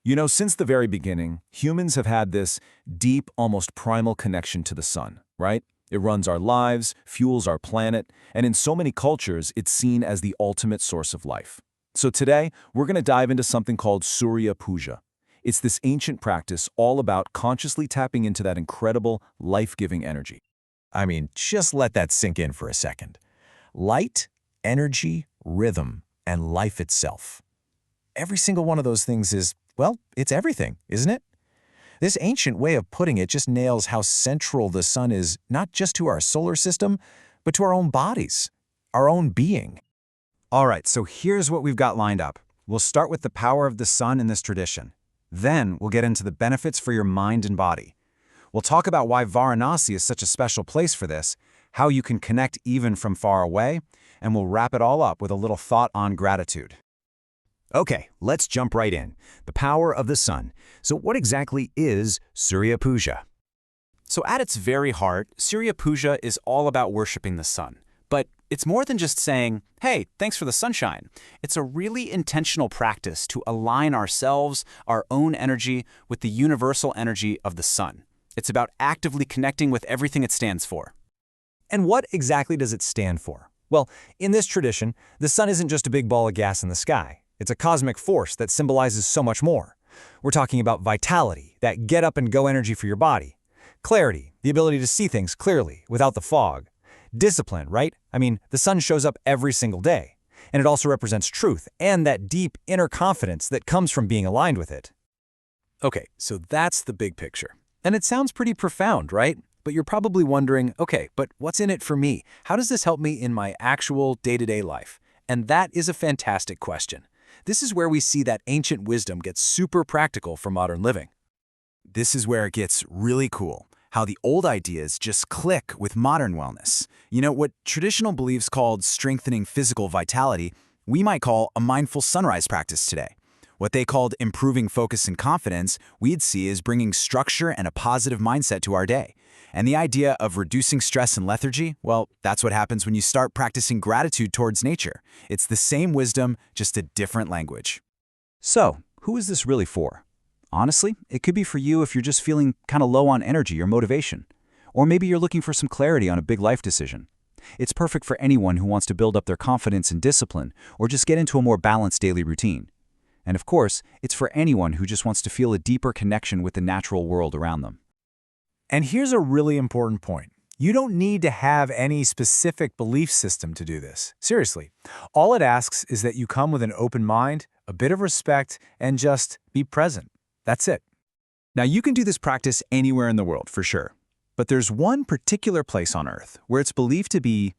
Since the very beginning, humans have had this deep, almost primal connection to the sun, right? It runs our lives, fuels our planet, and in so many cultures, it's seen as the ultimate source of life. So today, we're going to dive into something called Surya Puja. It's this ancient practice all about consciously tapping into that incredible, life-giving energy. Just let that sink in for a second. Light, energy, rhythm, and life itself. Every single one of those things is, well, it's everything, isn't it? This ancient way of putting it just nails how central the sun is not just to our solar system, but to our own bodies, our own being. All right, so here's what we've got lined up. We'll start with the power of the sun in this tradition. Then we'll get into the benefits for your mind and body. We'll talk about why Varanasi is such a special place for this, how you can connect even from far away, and we'll wrap it all up with a little thought on gratitude. Okay, let's jump right in. The power of the sun. So what exactly is Surya Puja? So at its very heart, Surya Puja is all about worshiping the sun. But it's more than just saying, hey, thanks for the sunshine. It's a really intentional practice to align ourselves, our own energy, with the universal energy of the sun. It's about actively connecting with everything it stands for. And what exactly does it stand for? Well, in this tradition, the sun isn't just a big ball of gas in the sky. It's a cosmic force that symbolizes so much more. We're talking about vitality, that get-up-and-go energy for your body. Clarity, the ability to see things clearly, without the fog. Discipline, right? The sun shows up every single day. And it also represents truth and that deep inner confidence that comes from being aligned with it. Okay, so that's the big picture. And it sounds pretty profound, right? But you're probably wondering, okay, but what's in it for me? How does this help me in my actual day-to-day life? And that is a fantastic question. This is where we see that ancient wisdom get super practical for modern living. This is where it gets really cool, how the old ideas just click with modern wellness. What traditional beliefs called strengthening physical vitality, we might call a mindful sunrise practice today. What they called improving focus and confidence, we'd see as bringing structure and a positive mindset to our day. And the idea of reducing stress and lethargy, well, that's what happens when you start practicing gratitude towards nature. It's the same wisdom, just a different language. So, who is this really for? Honestly, it could be for you if you're just feeling kind of low on energy or motivation. Or maybe you're looking for some clarity on a big life decision. It's perfect for anyone who wants to build up their confidence and discipline, or just get into a more balanced daily routine. And of course, it's for anyone who just wants to feel a deeper connection with the natural world around them. And here's a really important point. You don't need to have any specific belief system to do this. Seriously. All it asks is that you come with an open mind, a bit of respect, and just be present. That's it. Now, you can do this practice anywhere in the world, for sure. But there's one particular place on Earth where it's believed to be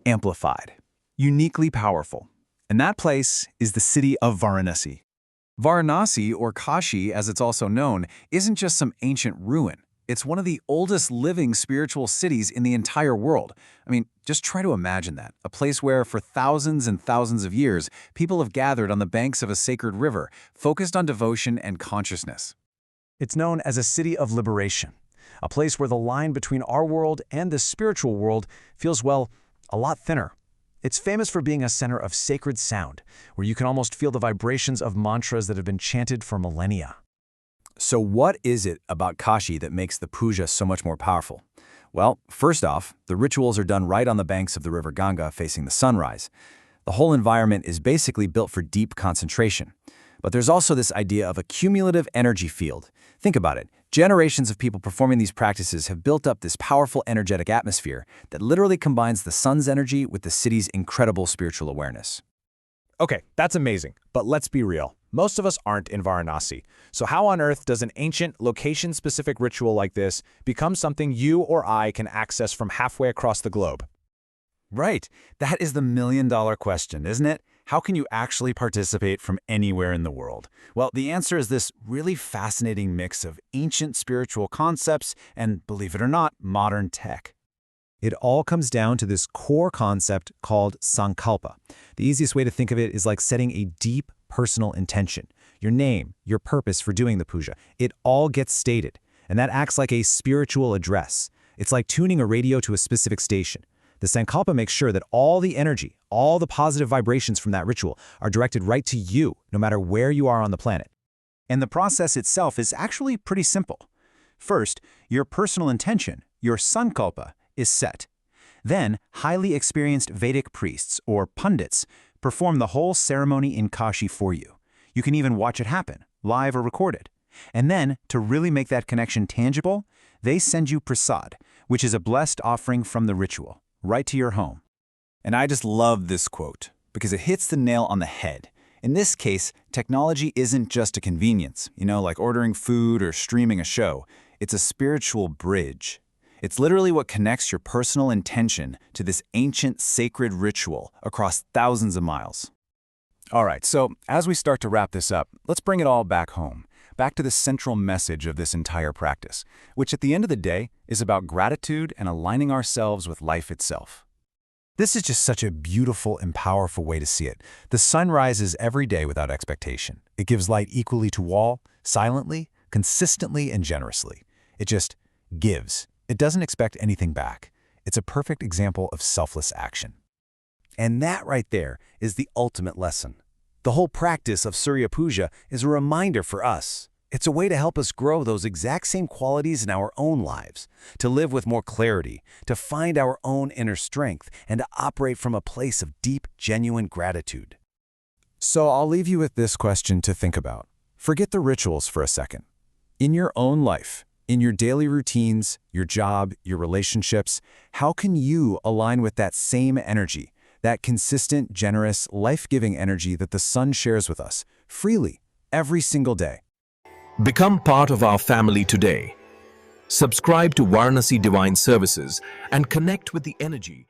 amplified, uniquely powerful. And that place is the city of Varanasi. Varanasi, or Kashi as it's also known, isn't just some ancient ruin. It's one of the oldest living spiritual cities in the entire world. Just try to imagine that. A place where, for thousands and thousands of years, people have gathered on the banks of a sacred river, focused on devotion and consciousness. It's known as a city of liberation, a place where the line between our world and the spiritual world feels, well, a lot thinner. It's famous for being a center of sacred sound, where you can almost feel the vibrations of mantras that have been chanted for millennia. So what is it about Kashi that makes the puja so much more powerful? Well, first off, the rituals are done right on the banks of the River Ganga facing the sunrise. The whole environment is basically built for deep concentration. But there's also this idea of a cumulative energy field. Think about it. Generations of people performing these practices have built up this powerful energetic atmosphere that literally combines the sun's energy with the city's incredible spiritual awareness. Okay, that's amazing. But let's be real. Most of us aren't in Varanasi. So how on earth does an ancient, location-specific ritual like this become something you or I can access from halfway across the globe? Right. That is the million-dollar question, isn't it? How can you actually participate from anywhere in the world? Well, the answer is this really fascinating mix of ancient spiritual concepts and, believe it or not, modern tech. It all comes down to this core concept called sankalpa. The easiest way to think of it is like setting a deep personal intention. Your name, your purpose for doing the puja, it all gets stated. And that acts like a spiritual address. It's like tuning a radio to a specific station. The sankalpa makes sure that all the energy, all the positive vibrations from that ritual are directed right to you, no matter where you are on the planet. And the process itself is actually pretty simple. First, your personal intention, your sankalpa, is set. Then, highly experienced Vedic priests, or pundits, perform the whole ceremony in Kashi for you. You can even watch it happen, live or recorded. And then, to really make that connection tangible, they send you prasad, which is a blessed offering from the ritual, right to your home. And I just love this quote, because it hits the nail on the head. In this case, technology isn't just a convenience, like ordering food or streaming a show. It's a spiritual bridge. It's literally what connects your personal intention to this ancient sacred ritual across thousands of miles. All right, so as we start to wrap this up, let's bring it all back home, back to the central message of this entire practice, which at the end of the day is about gratitude and aligning ourselves with life itself. This is just such a beautiful and powerful way to see it. The sun rises every day without expectation. It gives light equally to all, silently, consistently, and generously. It just gives. It doesn't expect anything back. It's a perfect example of selfless action. And that right there is the ultimate lesson. The whole practice of Surya Puja is a reminder for us. It's a way to help us grow those exact same qualities in our own lives, to live with more clarity, to find our own inner strength, and to operate from a place of deep, genuine gratitude. So I'll leave you with this question to think about. Forget the rituals for a second. In your own life, in your daily routines, your job, your relationships, how can you align with that same energy, that consistent, generous, life-giving energy that the sun shares with us, freely, every single day? Become part of our family today. Subscribe to Varanasi Divine Services and connect with the energy